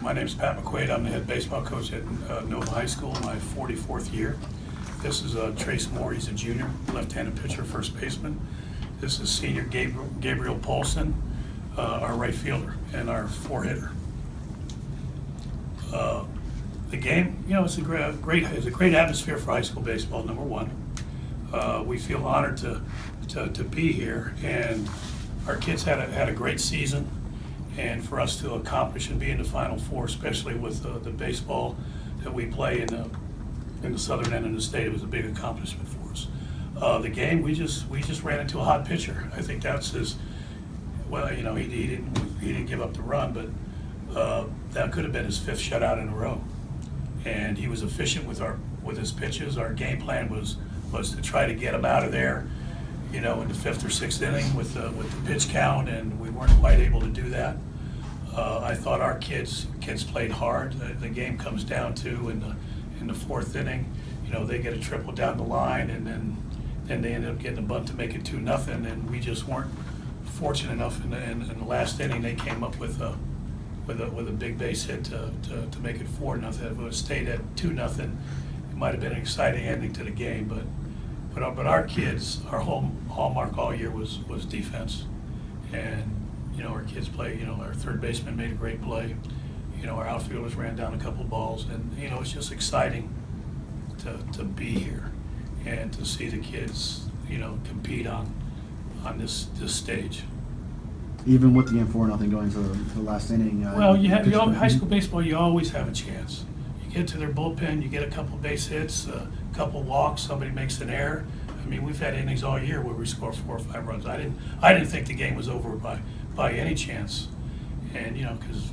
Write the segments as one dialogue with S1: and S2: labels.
S1: My name's Pat McQuaid. I'm the head baseball coach at Nova High School, my 44th year. This is Trace Moore. He's a junior, left-handed pitcher, first baseman. This is senior Gabriel Paulson, our right fielder, and our four-hitter. The game, it's a great atmosphere for high school baseball. Number one, we feel honored to be here, and our kids had a great season. And for us to accomplish and be in the Final Four, especially with the baseball that we play in the southern end of the state, it was a big accomplishment for us. The game, we just ran into a hot pitcher. I think that's his. Well, he didn't give up the run, but that could have been his 5th shutout in a row. And he was efficient with his pitches. Our game plan was to try to get him out of there, in the 5th or 6th inning with the pitch count, and we weren't quite able to do that. I thought our kids played hard. The game comes down to in the 4th inning, they get a triple down the line, and then they ended up getting a bunt to make it 2-0, and we just weren't fortunate enough in the last inning. They came up with a big base hit to make it 4-0. If it would stayed at 2-0, it might have been an exciting ending to the game, but our kids, our hallmark all year was defense. And, our kids play, our third baseman made a great play. Our outfielders ran down a couple balls, and, it's just exciting to be here and to see the kids, compete on this stage.
S2: Even with the game 4-0 going to the last inning.
S1: Well, high school baseball, you always have a chance. You get to their bullpen, you get a couple base hits, a couple walks, somebody makes an error. I mean, we've had innings all year where we score 4 or 5 runs. I didn't think the game was over by any chance, and because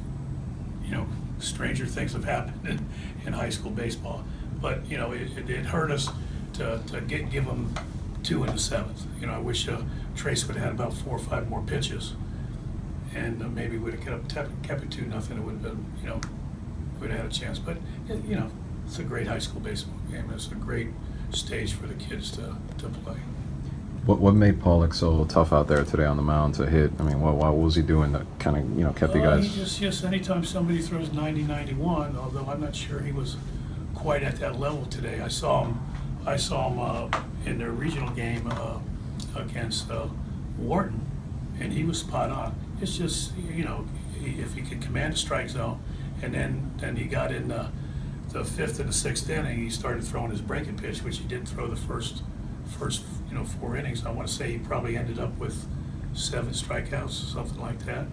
S1: stranger things have happened in high school baseball. But it hurt us to give them 2 in the 7th. I wish Trace would have had about 4 or 5 more pitches, and maybe we'd have kept it 2-0. It would have been we'd have had a chance. But it's a great high school baseball game. It's a great stage for the kids to play.
S3: What made Pollock so tough out there today on the mound to hit? I mean, what was he doing that kind of kept you guys?
S1: He just anytime somebody throws 90-91, although I'm not sure he was quite at that level today. I saw him in their regional game against Wharton, and he was spot on. It's just if he could command a strike zone, and then he got in the 5th and the 6th inning, he started throwing his breaking pitch, which he didn't throw the first 4 innings. I want to say he probably ended up with 7 strikeouts, something like that.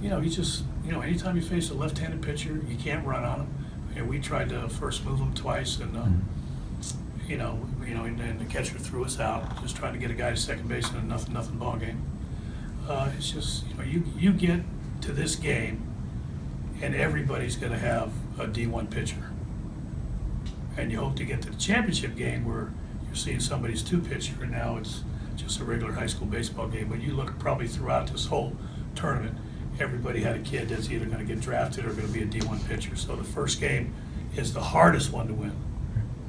S1: He just anytime you face a left-handed pitcher, you can't run on him. And we tried to first move him twice, and and the catcher threw us out, just trying to get a guy to second base in a nothing ball game. It's just you get to this game, and everybody's going to have a D1 pitcher, and you hope to get to the championship game where you're seeing somebody's 2 pitcher, and now it's just a regular high school baseball game. But you look probably throughout this whole tournament, everybody had a kid that's either going to get drafted or going to be a D1 pitcher. So the first game is the hardest one to win.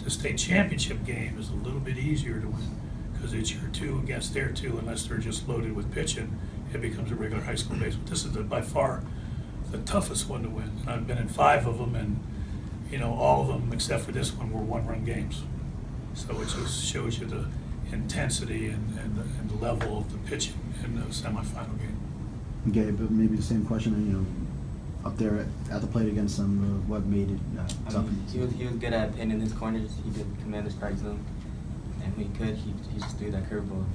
S1: The state championship game is a little bit easier to win because it's your 2 against their 2, unless they're just loaded with pitching. It becomes a regular high school baseball. This is by far the toughest one to win. And I've been in 5 of them, and all of them except for this one were 1-run games. So it just shows you the intensity and the level of the pitching in the semifinal game.
S2: Okay, but maybe the same question, up there at the plate against them, what made it tough?
S4: He was good at pinning his corners. He could command the strike zone, and when he could, he just threw that curveball.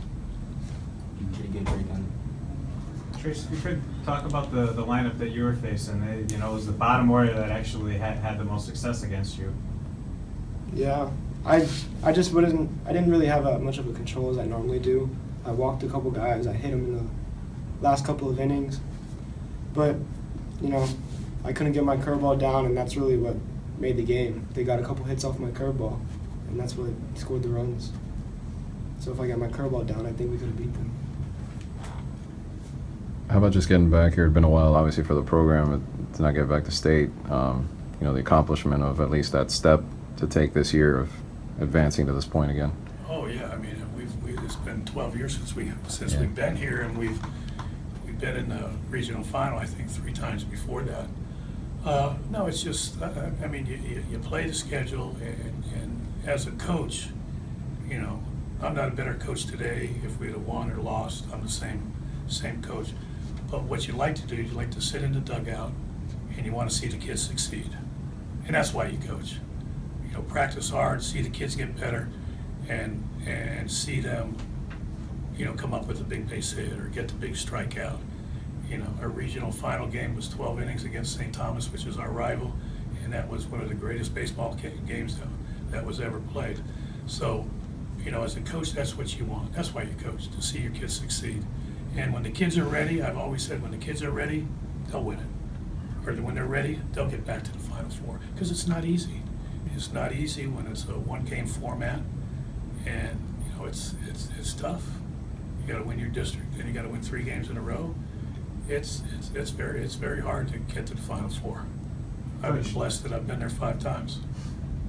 S4: Pretty good break on it.
S5: Trace, you could talk about the lineup that you were facing. It was the bottom order that actually had the most success against you.
S6: Yeah, I didn't really have much of a control as I normally do. I walked a couple guys. I hit them in the last couple of innings, but I couldn't get my curveball down, and that's really what made the game. They got a couple hits off my curveball, and that's what scored the runs. So if I got my curveball down, I think we could have beat them.
S3: How about just getting back here? It's been a while, obviously, for the program to not get back to state. The accomplishment of at least that step to take this year of advancing to this point again.
S1: Oh yeah, I mean it's been 12 years since we've been here, and we've been in the regional final I think 3 times before that. No, it's just, I mean, you play the schedule, and as a coach, you know, I'm not a better coach today if we'd have won or lost. I'm the same coach. But what you like to do, you like to sit in the dugout, and you want to see the kids succeed. And that's why you coach. You know, practice hard, see the kids get better, and see them, you know, come up with a big base hit or get the big strikeout. You know, our regional final game was 12 innings against St. Thomas, which is our rival, and that was one of the greatest baseball games that was ever played. So, you know, as a coach, that's what you want. That's why you coach, to see your kids succeed. And when the kids are ready, I've always said, when the kids are ready, they'll win it. Or when they're ready, they'll get back to the Final Four. Because it's not easy. It's not easy when it's a one-game format, and, you know, it's tough. You got to win your district, then you got to win 3 games in a row. It's very hard to get to the Final Four. I've been blessed that I've been there 5 times.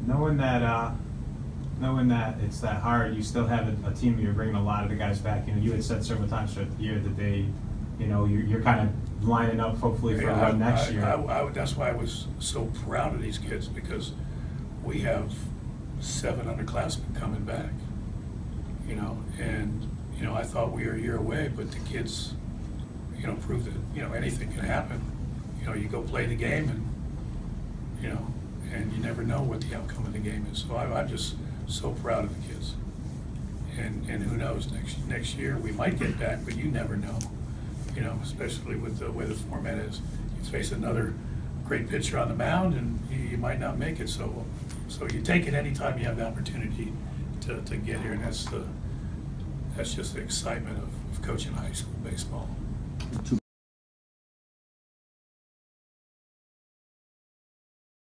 S5: Knowing that it's that hard, you still have a team. You're bringing a lot of the guys back. You know, you had said several times throughout the year that they, you know, you're kind of lining up hopefully for next year.
S1: That's why I was so proud of these kids, because we have 7 underclassmen coming back. You know, and you know, I thought we were a year away, but the kids, you know, proved that, you know, anything can happen. You know, you go play the game, and you know, and you never know what the outcome of the game is. So I'm just so proud of the kids. And who knows, next year we might get back, but you never know. You know, especially with the way the format is. You face another great pitcher on the mound, and you might not make it. So you take it anytime you have the opportunity to get here, and that's just the excitement of coaching high school baseball.
S2: Two